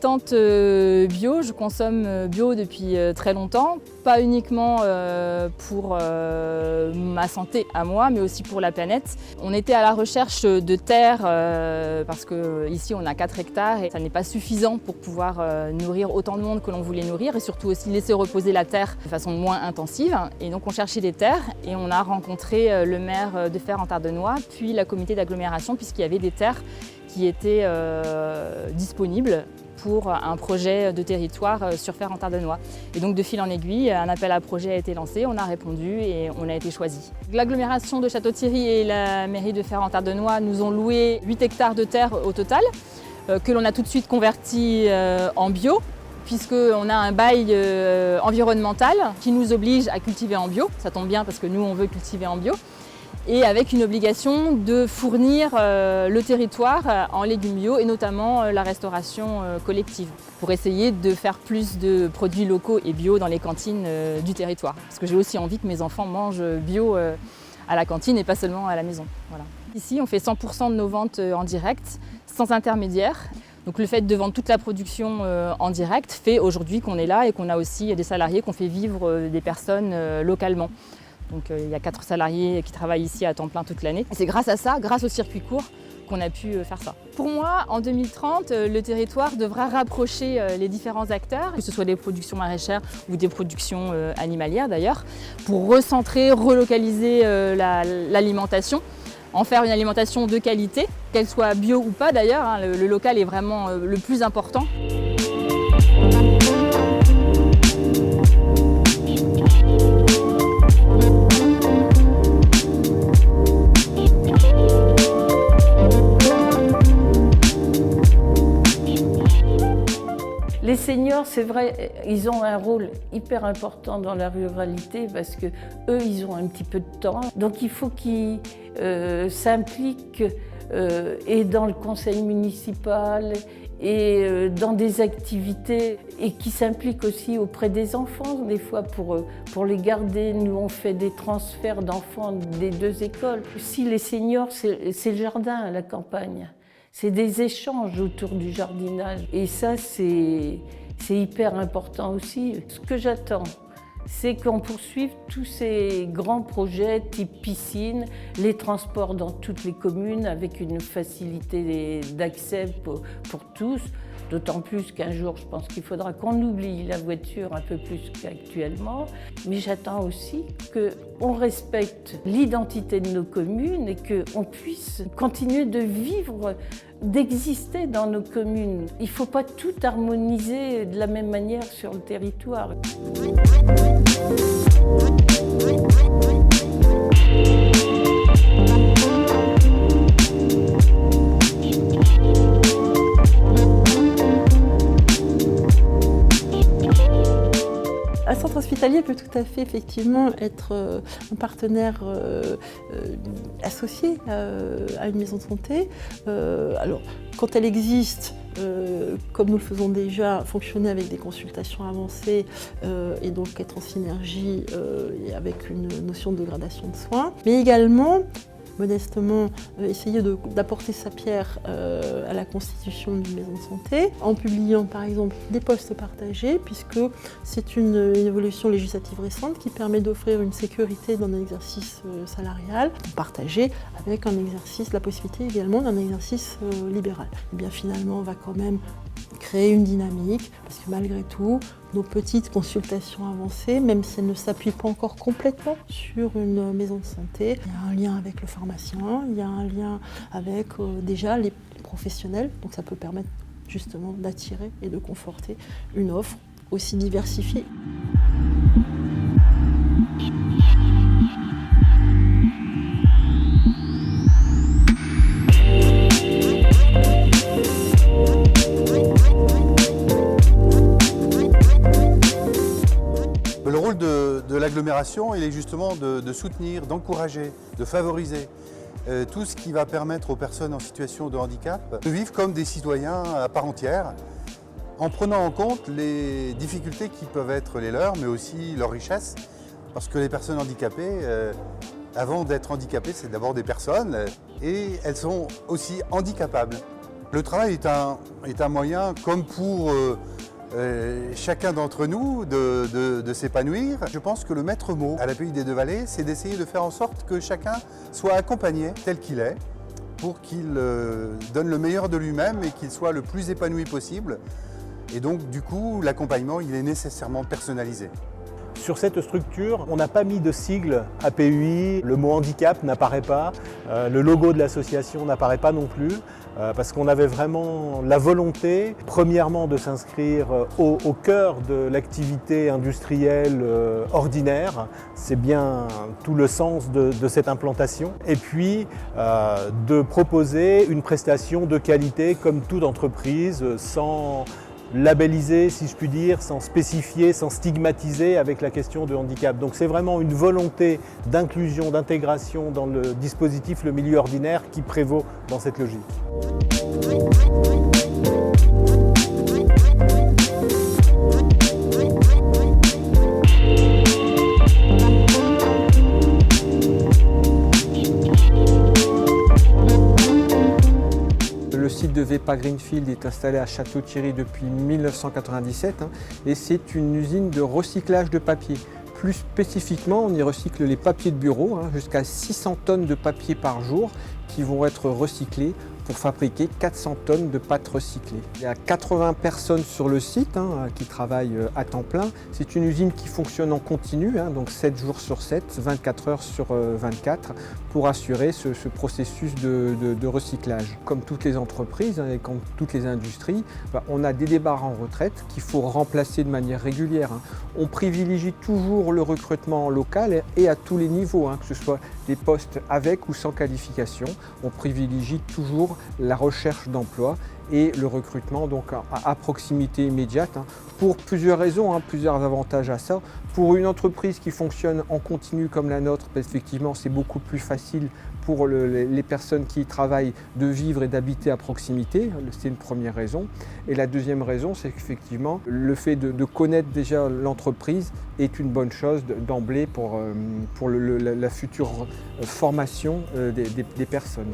militante bio, je consomme bio depuis très longtemps, pas uniquement pour ma santé à moi, mais aussi pour la planète. On était à la recherche de terres parce qu'ici on a 4 hectares et ça n'est pas suffisant pour pouvoir nourrir autant de monde que l'on voulait nourrir et surtout aussi laisser reposer la terre de façon moins intensive. Et donc on cherchait des terres et on a rencontré le maire de Fère-en-Tardenois, puis la communauté d'agglomération puisqu'il y avait des terres qui étaient disponibles pour un projet de territoire sur Fère-en-Tardenois. Et donc de fil en aiguille, un appel à projet a été lancé, on a répondu et on a été choisi. L'agglomération de Château-Thierry et la mairie de Fère-en-Tardenois nous ont loué 8 hectares de terre au total, que l'on a tout de suite converti en bio, puisqu'on a un bail environnemental qui nous oblige à cultiver en bio. Ça tombe bien parce que nous on veut cultiver en bio. Et avec une obligation de fournir le territoire en légumes bio et notamment la restauration collective pour essayer de faire plus de produits locaux et bio dans les cantines du territoire. Parce que j'ai aussi envie que mes enfants mangent bio à la cantine et pas seulement à la maison. Voilà. Ici, on fait 100% de nos ventes en direct, sans intermédiaire. Donc le fait de vendre toute la production en direct fait aujourd'hui qu'on est là et qu'on a aussi des salariés, qu'on fait vivre des personnes localement. Donc il y a 4 salariés qui travaillent ici à temps plein toute l'année. Et c'est grâce à ça, grâce au circuit court, qu'on a pu faire ça. Pour moi, en 2030, le territoire devra rapprocher les différents acteurs, que ce soit des productions maraîchères ou des productions animalières d'ailleurs, pour recentrer, relocaliser l'alimentation, en faire une alimentation de qualité, qu'elle soit bio ou pas d'ailleurs, hein, le local est vraiment le plus important. Les seniors, c'est vrai, ils ont un rôle hyper important dans la ruralité parce que eux, ils ont un petit peu de temps. Donc il faut qu'ils s'impliquent et dans le conseil municipal et dans des activités et qui s'impliquent aussi auprès des enfants, des fois pour les garder. Nous, on fait des transferts d'enfants des 2 écoles. Si les seniors, c'est le jardin à la campagne. C'est des échanges autour du jardinage. Et ça, c'est hyper important aussi. Ce que j'attends, c'est qu'on poursuive tous ces grands projets type piscine, les transports dans toutes les communes avec une facilité d'accès pour tous. D'autant plus qu'un jour, je pense qu'il faudra qu'on oublie la voiture un peu plus qu'actuellement. Mais j'attends aussi qu'on respecte l'identité de nos communes et qu'on puisse continuer de vivre, d'exister dans nos communes. Il ne faut pas tout harmoniser de la même manière sur le territoire. Un centre hospitalier peut tout à fait effectivement être un partenaire associé à une maison de santé. Alors, quand elle existe, comme nous le faisons déjà, fonctionner avec des consultations avancées et donc être en synergie et avec une notion de gradation de soins, mais également modestement essayer d'apporter sa pierre à la constitution d'une maison de santé en publiant par exemple des postes partagés puisque c'est une évolution législative récente qui permet d'offrir une sécurité dans un exercice salarial partagé avec un exercice, la possibilité également d'un exercice libéral. Et bien finalement on va quand même créer une dynamique parce que malgré tout nos petites consultations avancées, même si elles ne s'appuient pas encore complètement sur une maison de santé, il y a un lien avec le pharmacien, il y a un lien avec déjà les professionnels, donc ça peut permettre justement d'attirer et de conforter une offre aussi diversifiée. Le rôle de l'agglomération, il est justement de soutenir, d'encourager, de favoriser tout ce qui va permettre aux personnes en situation de handicap de vivre comme des citoyens à part entière, en prenant en compte les difficultés qui peuvent être les leurs, mais aussi leurs richesses, parce que les personnes handicapées, avant d'être handicapées, c'est d'abord des personnes, et elles sont aussi handicapables. Le travail est un moyen, comme pour chacun d'entre nous, de s'épanouir. Je pense que le maître mot à l'API des Deux-Vallées, c'est d'essayer de faire en sorte que chacun soit accompagné tel qu'il est, pour qu'il donne le meilleur de lui-même et qu'il soit le plus épanoui possible. Et donc, du coup, l'accompagnement, il est nécessairement personnalisé. Sur cette structure, on n'a pas mis de sigle APUI, le mot handicap n'apparaît pas, le logo de l'association n'apparaît pas non plus, parce qu'on avait vraiment la volonté, premièrement, de s'inscrire au cœur de l'activité industrielle ordinaire, c'est bien tout le sens de cette implantation, et puis de proposer une prestation de qualité comme toute entreprise, sans labelliser, si je puis dire, sans spécifier, sans stigmatiser avec la question de handicap. Donc c'est vraiment une volonté d'inclusion, d'intégration dans le dispositif, le milieu ordinaire qui prévaut dans cette logique. Le site de VEPA Greenfield est installé à Château-Thierry depuis 1997 et c'est une usine de recyclage de papier. Plus spécifiquement, on y recycle les papiers de bureau, jusqu'à 600 tonnes de papier par jour qui vont être recyclés pour fabriquer 400 tonnes de pâtes recyclées. Il y a 80 personnes sur le site qui travaillent à temps plein. C'est une usine qui fonctionne en continu, donc 7 jours sur 7, 24 heures sur 24, pour assurer ce processus de recyclage. Comme toutes les entreprises et comme toutes les industries, on a des départs en retraite qu'il faut remplacer de manière régulière. On privilégie toujours le recrutement local et à tous les niveaux, que ce soit des postes avec ou sans qualification. On privilégie toujours la recherche d'emploi et le recrutement donc à proximité immédiate pour plusieurs raisons, plusieurs avantages à ça. Pour une entreprise qui fonctionne en continu comme la nôtre, effectivement c'est beaucoup plus facile pour les personnes qui y travaillent de vivre et d'habiter à proximité, c'est une première raison. Et la deuxième raison, c'est qu'effectivement le fait de connaître déjà l'entreprise est une bonne chose d'emblée pour la future formation des personnes.